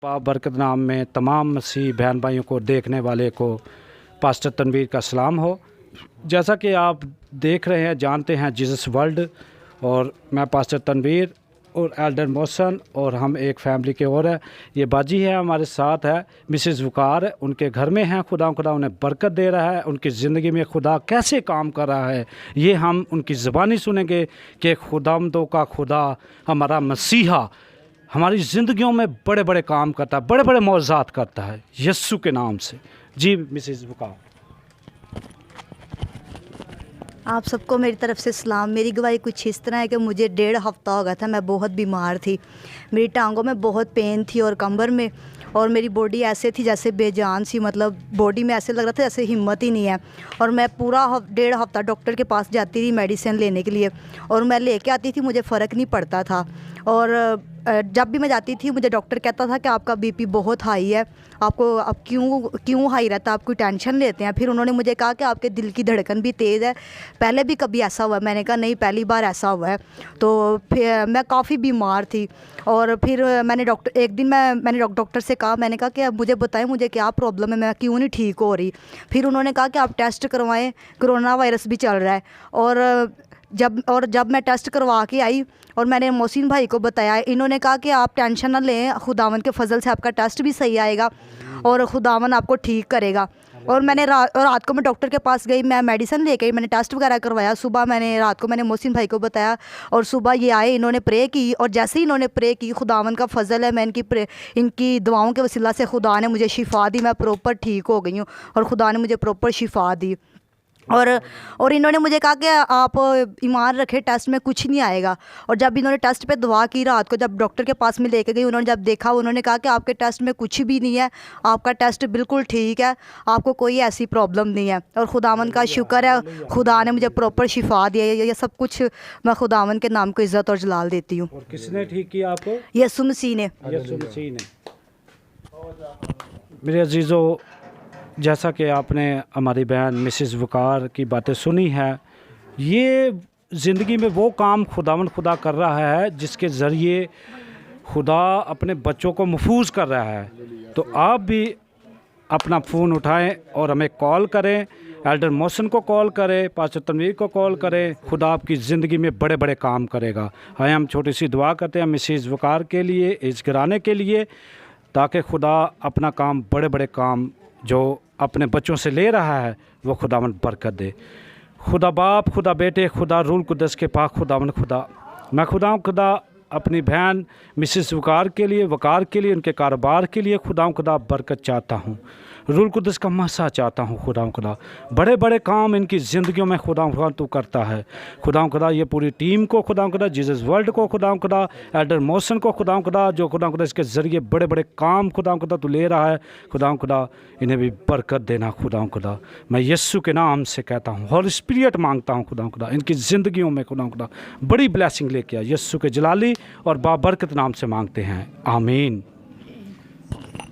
बरकत नाम में तमाम मसीह बहन भाइयों को देखने वाले को पास्टर तनवीर का सलाम हो। जैसा कि आप देख रहे हैं, जानते हैं जीसस वर्ल्ड, और मैं पास्टर तनवीर और एल्डर मोहसन और हम एक फैमिली के और है। ये बाजी है हमारे साथ है, मिसेस वकार, उनके घर में हैं। खुदा उन्हें बरकत दे रहा है। उनकी ज़िंदगी में खुदा कैसे काम कर रहा है ये हम उनकी ज़बानी सुनेंगे कि खुदामदों का खुदा, हमारा मसीहा हमारी ज़िंदगियों में बड़े बड़े काम करता है, बड़े बड़े मौज़ात करता है यीशु के नाम से। जी मिसेस वकार। आप सबको मेरी तरफ से सलाम। मेरी गवाही कुछ इस तरह है कि मुझे 1.5 हफ़्ता हो गया था, मैं बहुत बीमार थी। मेरी टांगों में बहुत पेन थी और कमर में, और मेरी बॉडी ऐसे थी जैसे बेजान सी, मतलब बॉडी में ऐसे लग रहा था जैसे हिम्मत ही नहीं है। और मैं पूरा 1.5 हफ़्ता डॉक्टर के पास जाती थी मेडिसिन लेने के लिए, और मैं लेके आती थी, मुझे फ़र्क नहीं पड़ता था। और जब भी मैं जाती थी मुझे डॉक्टर कहता था कि आपका बीपी बहुत हाई है, आपको अब क्यों हाई रहता है, आप कोई टेंशन लेते हैं। फिर उन्होंने मुझे कहा कि आपके दिल की धड़कन भी तेज़ है, पहले भी कभी ऐसा हुआ है? मैंने कहा नहीं, पहली बार ऐसा हुआ है। तो फिर मैं काफ़ी बीमार थी, और फिर मैंने एक दिन मैंने डॉक्टर से कहा, मैंने कहा कि अब मुझे बताएं मुझे क्या प्रॉब्लम है, मैं क्यों नहीं ठीक हो रही। फिर उन्होंने कहा कि आप टेस्ट करवाएं, कोरोना वायरस भी चल रहा है। और जब मैं टेस्ट करवा के आई और मैंने मोहसिन भाई को बताया, इन्होंने कहा कि आप टेंशन ना लें, खुदावन के फजल से आपका टेस्ट भी सही आएगा और खुदावन आपको ठीक करेगा। और मैंने रात को मैं डॉक्टर के पास गई, मैं मेडिसिन लेके आई, मैंने टेस्ट वगैरह करवाया। रात को मैंने मोहसिन भाई को बताया, और सुबह ये आए, इन्होंने प्रे की, और जैसे ही इन्होंने प्रे की, खुदावन का फजल है, मैं इनकी दुआओं के वसीला से खुदा ने मुझे शिफा दी, मैं प्रॉपर ठीक हो गई हूँ, और खुदा ने मुझे प्रॉपर शिफा दी। और इन्होंने मुझे कहा कि आप ईमान रखें, टेस्ट में कुछ नहीं आएगा। और जब इन्होंने टेस्ट पे दुआ की रात को, जब डॉक्टर के पास में लेके गई, उन्होंने जब देखा, उन्होंने कहा कि आपके टेस्ट में कुछ भी नहीं है, आपका टेस्ट बिल्कुल ठीक है, आपको कोई ऐसी प्रॉब्लम नहीं है। और खुदावन का शुक्र है, खुदा ने मुझे प्रॉपर शिफा दिया। ये सब कुछ मैं खुदावन के नाम को इज़्ज़त और जलाल देती हूँ। और किसने ठीक किया आपको? यीशु मसीह ने। मेरे अजीज़ों, जैसा कि आपने हमारी बहन मिसेस वकार की बातें सुनी है, ये ज़िंदगी में वो काम खुदा कर रहा है जिसके ज़रिए खुदा अपने बच्चों को महफूज कर रहा है। तो आप भी अपना फ़ोन उठाएं और हमें कॉल करें, एल्डर मोहसन को कॉल करें, पास्टर तनवीर को कॉल करें। खुदा आपकी ज़िंदगी में बड़े बड़े काम करेगा। आए हम छोटी सी दुआ करते हैं मिसेस वकार के लिए, इस घराने के लिए, ताकि खुदा अपना काम, बड़े बड़े काम जो अपने बच्चों से ले रहा है, वो खुदावन बरकत दे। खुदा बाप, खुदा बेटे, खुदा रूल कुदस के पाक खुदावन खुदा, मैं खुदा अपनी बहन मिसेस वकार के लिए, उनके कारोबार के लिए खुदा बरकत चाहता हूँ। रूल कुदस का मसा चाहता हूँ। खुदा बड़े बड़े काम इनकी ज़िंदगियों में खुदा तू करता है। खुदा ये पूरी टीम को खुदा जीसस वर्ल्ड को खुदा एल्डर मोहसन को खुदा जो खुदा इसके ज़रिए बड़े बड़े काम खुदा तू ले रहा है। खुदा इन्हें भी बरकत देना। खुदा मैं यीशु के नाम से कहता हूँ, हॉली स्पिरिट मांगता हूँ खुदा इनकी ज़िंदगियों में खुदा बड़ी ब्लेसिंग लेके आ। यीशु के जलाली और बाबरकत नाम से मांगते हैं, आमीन।